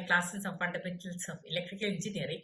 classes of fundamentals of electrical engineering.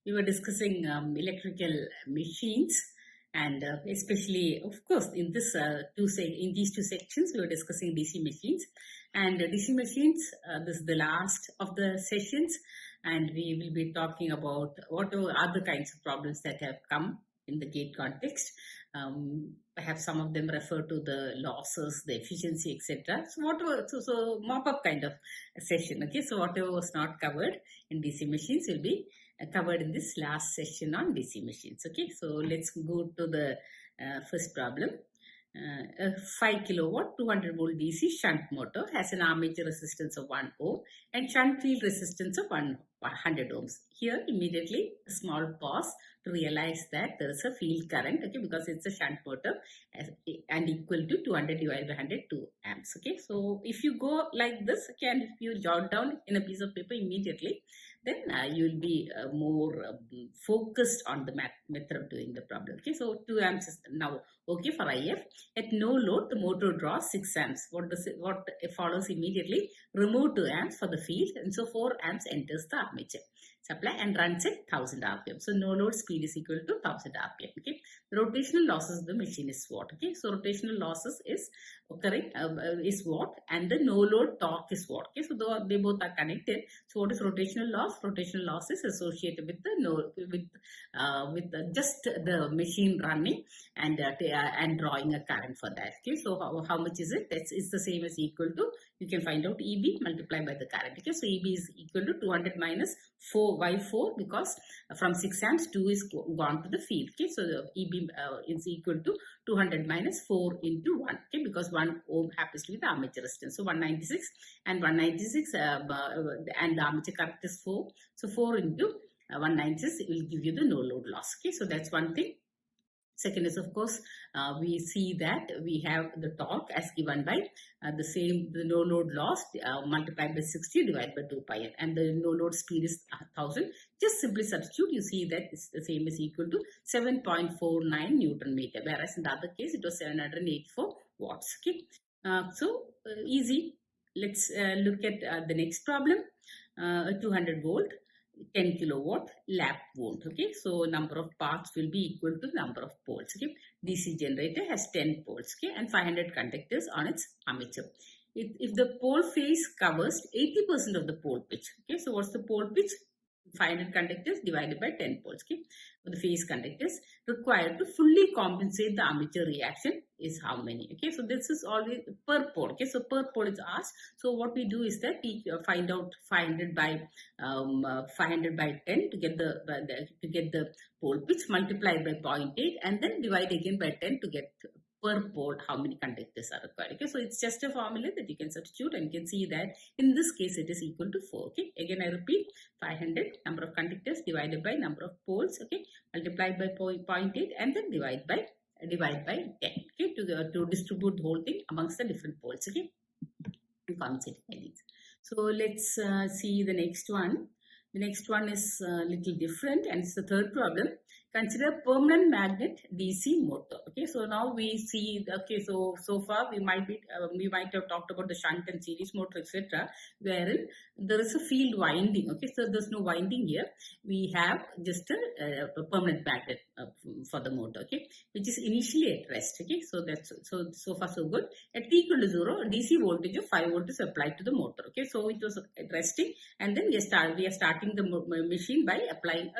We were discussing electrical machines, and especially, of course, in these two sections, we were discussing DC machines. And DC machines, this is the last of the sessions, and we will be talking about what are other kinds of problems that have come in the gate context. Perhaps some of them refer to the losses, the efficiency, etc. So whatever, so mop-up kind of a session. Okay, so whatever was not covered in DC machines will be covered in this last session on DC machines. Okay, so let's go to the first problem. A 5 kilowatt 200 volt DC shunt motor has an armature resistance of 1 ohm and shunt field resistance of 100 ohms. Here immediately a small pause to realize that there is a field current, okay, because it's a shunt motor and equal to 200 divided by 100, 2 amps. Okay, so if you go like this, okay, and if you jot down in a piece of paper immediately, then you will be more focused on the method of doing the problem. Okay, so 2 amps is now okay for IF. At no load, the motor draws 6 amps. What follows immediately? Remove 2 amps for the field, and so 4 amps enters the armature supply and runs at 1000 rpm. So no load speed is equal to 1000 rpm. Okay, the rotational losses of the machine is what? Okay, so rotational losses is occurring is what, and the no load torque is what? Okay, so they both are connected. So what is rotational loss? Rotational loss is associated with the just the machine running and drawing a current for that. Okay, so how much is it? It's the same as equal to, you can find out EB multiplied by the current. Okay, so EB is equal to 200 minus 4 by 4, because from 6 amps 2 is gone to the field. Okay, so the EB is equal to 200 minus 4 into 1. Okay, because 1 ohm happens to be the armature resistance. So 196 and 196 and the armature current is 4. So 4 into 196 will give you the no load loss. Okay, so that's one thing. Second is, of course, we see that we have the torque as given by the no load loss multiplied by 60 divided by 2 pi n, and the no load speed is 1000. Just simply substitute, you see that it's the same is equal to 7.49 Newton meter, whereas in the other case it was 784 watts. Okay, so easy. Let's look at the next problem. 200 volt 10 kilowatt lap wound. Okay, so number of parts will be equal to number of poles. Okay, DC generator has 10 poles, okay, and 500 conductors on its armature. If the pole face covers 80% of the pole pitch, okay, so what's the pole pitch? 500 conductors divided by 10 poles. Okay, for the phase conductors required to fully compensate the armature reaction is how many? Okay, so this is always per pole. Okay, so per pole is asked. So what we do is that we find out 500 by 10 to get the pole pitch, multiplied by 0.8 and then divide again by 10 to get per pole how many conductors are required. Okay, so it's just a formula that you can substitute, and you can see that in this case it is equal to 4. Okay, again I repeat, 500 number of conductors divided by number of poles, okay, multiplied by 0.8 and then divide by 10. Okay, to distribute the whole thing amongst the different poles. Okay, so let's see the next one. The next one is a little different, and it's the third problem. Consider permanent magnet DC motor. Okay, so now we see. Okay, so far we might have talked about the shunt and series motor, etc., wherein there is a field winding. Okay, so there's no winding here. We have just a permanent magnet for the motor. Okay, which is initially at rest. Okay, so that's so far so good. At t equal to 0, DC voltage of 5 volt is applied to the motor. Okay, so it was at resting, and then we are starting the machine by applying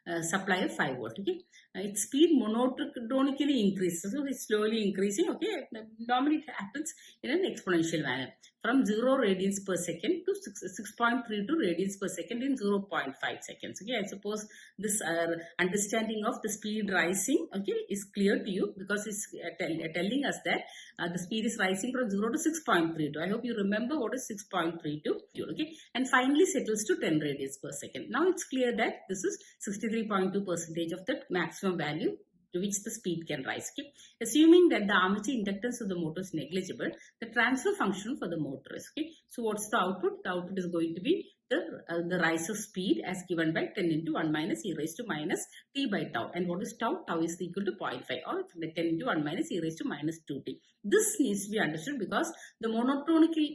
a supply of 5 volt. Okay, its speed monotonically increases, so it's slowly increasing. Okay, normally it happens in an exponential manner from 0 radians per second to 6.32 radians per second in 0.5 seconds. Okay, I suppose this understanding of the speed rising, okay, is clear to you, because it's telling us that the speed is rising from 0 to 6.32. I hope you remember what is 6.32. Okay, and finally settles to 10 radians per second. Now it's clear that this is 63.2% of the maximum value to which the speed can rise. Okay? Assuming that the armature inductance of the motor is negligible, the transfer function for the motor is, okay. So what's the output? The output is going to be the rise of speed as given by 10 into 1 minus e raised to minus t by tau. And what is tau? Tau is equal to 0.5 or 10 into 1 minus e raised to minus 2t. This needs to be understood because the monotonical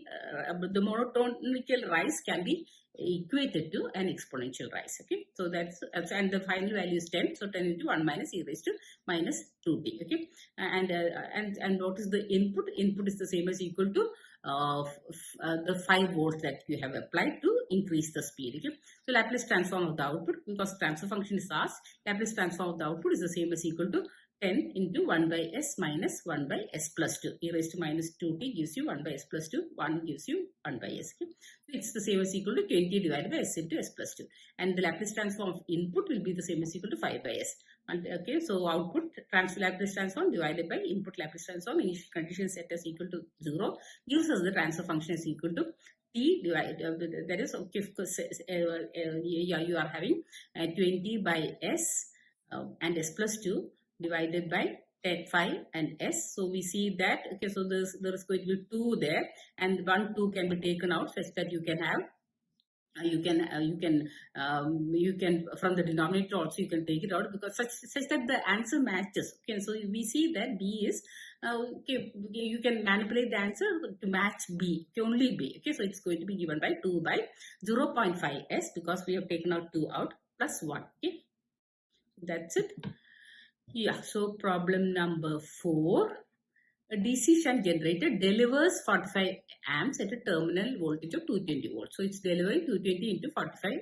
rise can be equated to an exponential rise. Okay, so that's and the final value is 10. So 10 into 1 minus e raised to minus 2t. Okay, and what is the input? Input is the same as equal to the 5 volts that you have applied to increase the speed. Okay, so Laplace transform of the output, because transfer function is asked, Laplace transform of the output is the same as equal to 10 into 1 by s minus 1 by s plus 2. E raised to minus 2t gives you 1 by s plus 2. 1 gives you 1 by s. Okay? So it's the same as equal to 20 divided by s into s plus 2. And the Laplace transform of input will be the same as equal to 5 by s. And, okay, so output Laplace transform divided by input Laplace transform, initial condition set as equal to 0, gives us the transfer function is equal to t divided, that is, okay, of course, you are having 20 by s and s plus 2 divided by 5 and s. So we see that, okay, so there is going to be 2 there, and 1 2 can be taken out such that you can have you can from the denominator also you can take it out, because such that the answer matches. Okay, so we see that b is okay, you can manipulate the answer to match b, okay, only b. Okay, so it's going to be given by 2 by 0.5 s, because we have taken out 2 out, plus 1. Okay, that's it. Yeah, so problem number 4. A DC shunt generator delivers 45 amps at a terminal voltage of 220 volts. So it's delivering 220 into 45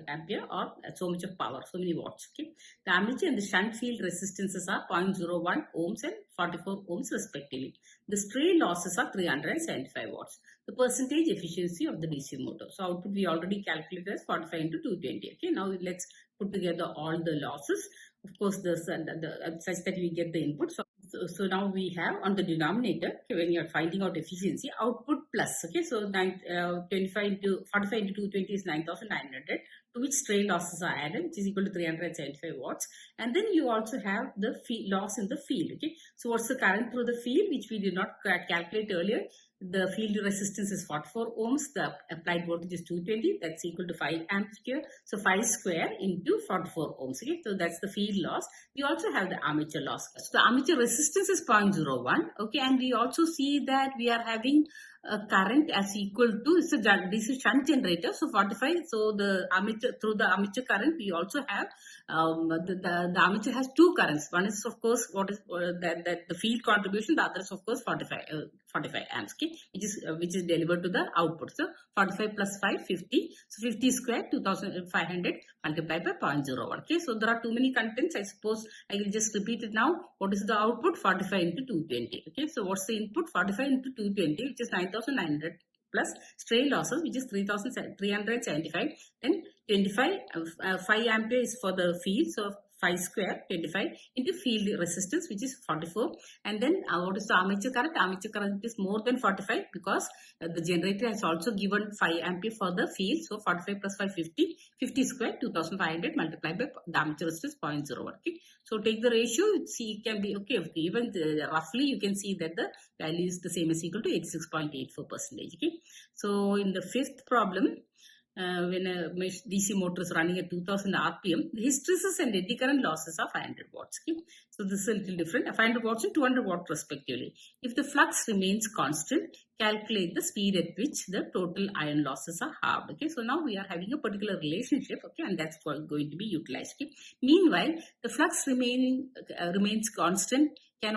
ampere, or so much of power, so many watts. Okay, the armature and the shunt field resistances are 0.01 ohms and 44 ohms respectively. The stray losses are 375 watts. The percentage efficiency of the DC motor. So output we already calculated as 45 into 220. Okay, now let's put together all the losses. Of course, such that we get the input. So now we have on the denominator, okay, when you are finding out efficiency, output plus. Okay, so 25 into 45 into 220 is 9,900, to which stray losses are added, which is equal to 375 watts. And then you also have the loss in the field. Okay, so what's the current through the field, which we did not calculate earlier? The field resistance is 44 ohms. The applied voltage is 220. That's equal to 5 ampere. So 5 square into 44 ohms. Okay, so that's the field loss. We also have the armature loss. So the armature resistance is 0.01. Okay, and we also see that we are having a current as equal to, it's a DC shunt generator, so 45. So the armature, through the armature current, we also have the armature has 2 currents. One is, of course, what is that the field contribution. The other is, of course, 45 amps. Okay, which is delivered to the output. So 45 plus 5, 50. So 50 square, 2,500 multiplied by 0.01. Okay, so there are too many contents. I suppose I will just repeat it now. What is the output? 45 into 220. Okay, so what's the input? 45 into 220, which is 9,900, plus stray losses, which is 3,375. Then 25, 5 ampere is for the field. So 5 square, 25 into field resistance, which is 44. And then what is the armature current? Armature current is more than 45, because the generator has also given 5 ampere for the field. So 45 plus 5, 50. 50 square, 2,500 multiplied by the armature resistance 0.01. Okay, so take the ratio. See, it can be okay. Even roughly, you can see that the value is the same as equal to 86.84%. Okay, so in the 5th problem, when a DC motor is running at 2000 RPM, the hysteresis and eddy current losses are 500 watts. Okay? So this is a little different, 500 watts and 200 watts respectively. If the flux remains constant, calculate the speed at which the total iron losses are halved. Okay, so now we are having a particular relationship, okay, and that's going to be utilized. Okay? Meanwhile, the flux remains constant can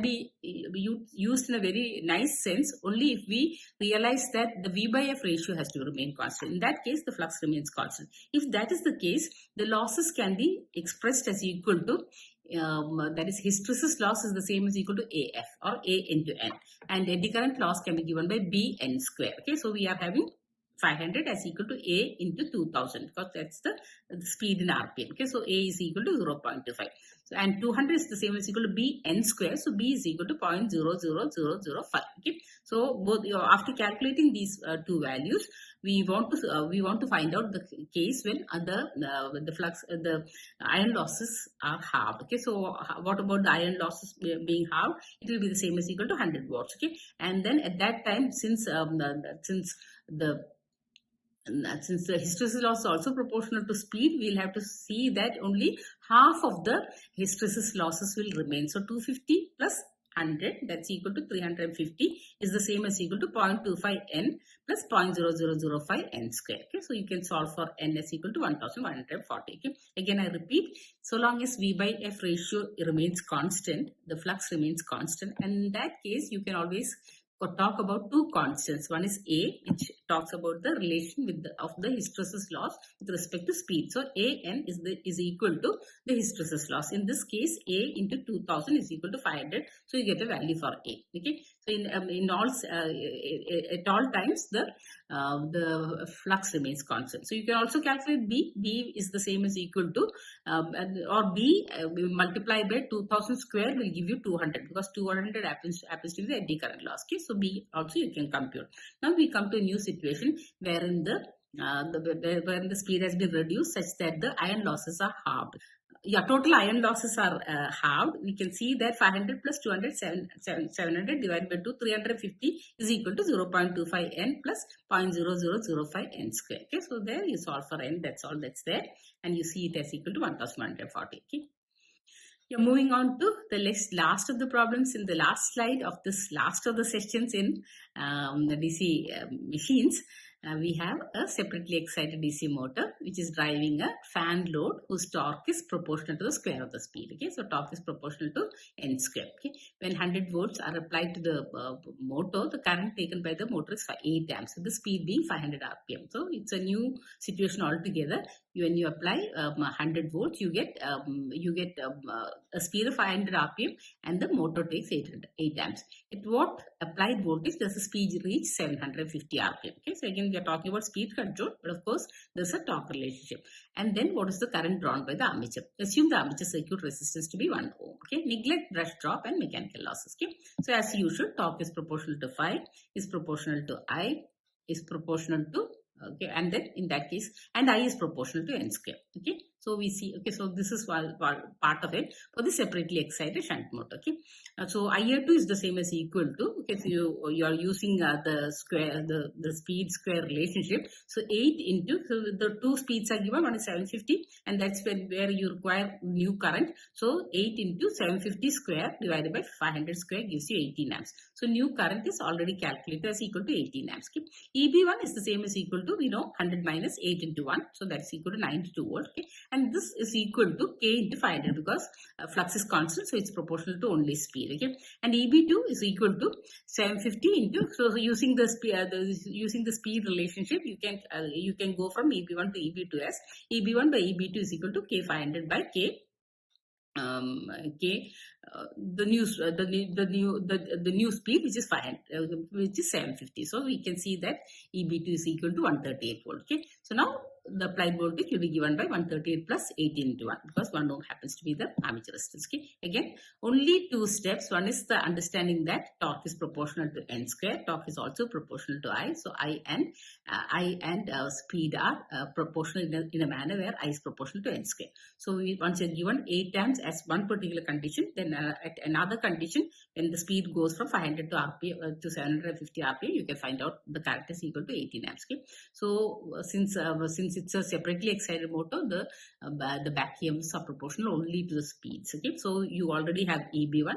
be used in a very nice sense only if we realize that the V by F ratio has to remain constant. In that case, the flux remains constant. If that is the case, the losses can be expressed as equal to that is, hysteresis loss is the same as equal to AF, or A into N, and eddy current loss can be given by BN square. Okay, so we are having 500 as equal to A into 2000, because that's the speed in RPM. Okay, so A is equal to 0.25. So, and 200 is the same as equal to B n square. So, B is equal to 0.00005. Okay. So, both after calculating these two values, we want to find out the case when the iron losses are halved. Okay. So, what about the iron losses being halved? It will be the same as equal to 100 watts. Okay. And then at that time, since the hysteresis loss is also proportional to speed, we'll have to see that only half of the hysteresis losses will remain. So 250 plus 100, that's equal to 350, is the same as equal to 0.25 n plus 0.0005 n square. Okay, so you can solve for n is equal to 1140. Okay, again I repeat, so long as V by F ratio remains constant, the flux remains constant, and in that case you can always talk about two constants. One is A, which talks about the relation of the hysteresis loss with respect to speed. So AN is equal to the hysteresis loss. In this case, A into 2000 is equal to 500. So you get a value for A. Okay. So at all times the flux remains constant. So you can also calculate B. B is the same as equal to or B multiplied by 2000 square will give you 200, because 200 happens to be the eddy current loss. Okay, so B also you can compute. Now we come to a new situation wherein wherein the speed has been reduced such that the iron losses are halved. Yeah, total iron losses are halved. We can see that 500 plus 200, 700 divided by 2, 350 is equal to 0.25 n plus 0.0005 n square. Okay, so there you solve for n, that's all that's there, and you see it as equal to 1140. Okay. You're moving on to the last of the problems in the last slide of this last of the sessions in the DC machines. We have a separately excited DC motor which is driving a fan load whose torque is proportional to the square of the speed. Okay, so torque is proportional to n square. Okay, when 100 volts are applied to the motor, the current taken by the motor is 8 amps. So the speed being 500 rpm. So it's a new situation altogether. When you apply 100 volts, you get a speed of 500 rpm, and the motor takes 8 amps. At what applied voltage does the speed reach 750 rpm? Okay, so again we are talking about speed control, but of course there's a torque relationship. And then what is the current drawn by the armature? Assume the armature circuit resistance to be 1 ohm. Okay, neglect brush drop and mechanical losses. Okay, so as usual, torque is proportional to phi, is proportional to I, is proportional to, okay, and then in that case, and I is proportional to n square. Okay, so we see, okay, so this is one part of it for the separately excited shunt motor. Okay, so IR2 is the same as equal to, okay, so you are using the speed square relationship. So 8 into, so the two speeds are given, one is 750, and that's where you require new current. So 8 into 750 square divided by 500 square gives you 18 amps. So new current is already calculated as equal to 18 amps. Okay, EB1 is the same as equal to, we know, 100 minus 8 into 1, so that's equal to 92 volts. Okay, and this is equal to K into 500 because flux is constant, so it's proportional to only speed. Okay, and EB2 is equal to 750 into, so using the speed relationship, you can go from EB1 to EB2 as EB1 by EB2 is equal to K 500 by K the new speed, which is 500, which is 750. So we can see that EB2 is equal to 138 volt. Okay, so now the applied voltage will be given by 138 plus 18 into 1, because 1 ohm happens to be the armature resistance. Okay, again only two steps. One is the understanding that torque is proportional to n square, torque is also proportional to I. So I and speed are proportional in a manner where I is proportional to n square. So once you're given 8 amps as one particular condition, then at another condition, when the speed goes from 500 to RPM to 750 RPM, you can find out the current is equal to 18 amps. Okay, so since it's a separately excited motor, the back EMFs are proportional only to the speeds. Okay, so you already have EB1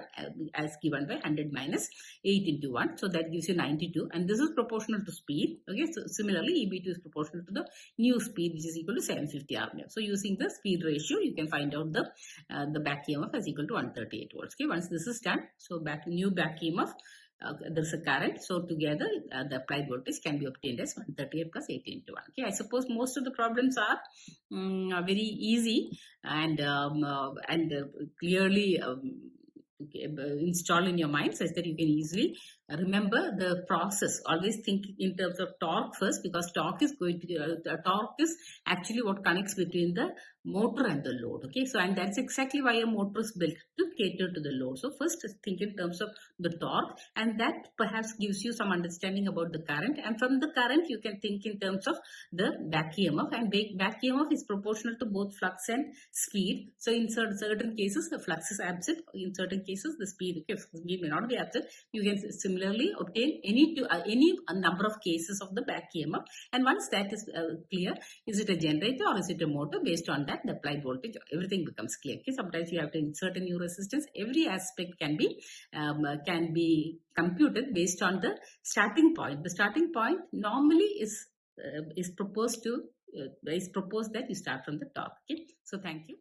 as given by 100 minus 8 into 1, so that gives you 92, and this is proportional to speed. Okay, so similarly EB2 is proportional to the new speed, which is equal to 750 RPM. So using the speed ratio, you can find out the back EMF as equal to 138 volts. Okay, once this is done, so new back EMF, there is a current, so together the applied voltage can be obtained as 138 plus 18 into 1. Okay, I suppose most of the problems are very easy and clearly installed in your mind, such that you can easily remember the process. Always think in terms of torque first, because torque is going to the torque is actually what connects between the motor and the load. Okay, so and that's exactly why a motor is built, to cater to the load. So first think in terms of the torque, and that perhaps gives you some understanding about the current, and from the current you can think in terms of the back EMF, and back EMF is proportional to both flux and speed. So in certain cases the flux is absent, in certain cases the speed may not be absent. You can similarly obtain any number of cases of the back EMF, and once that is clear, is it a generator or is it a motor? Based on that, the applied voltage, everything becomes clear. Okay, sometimes you have to insert a new resistance. Every aspect can be computed based on the starting point. The starting point normally is proposed that you start from the top. Okay, so thank you.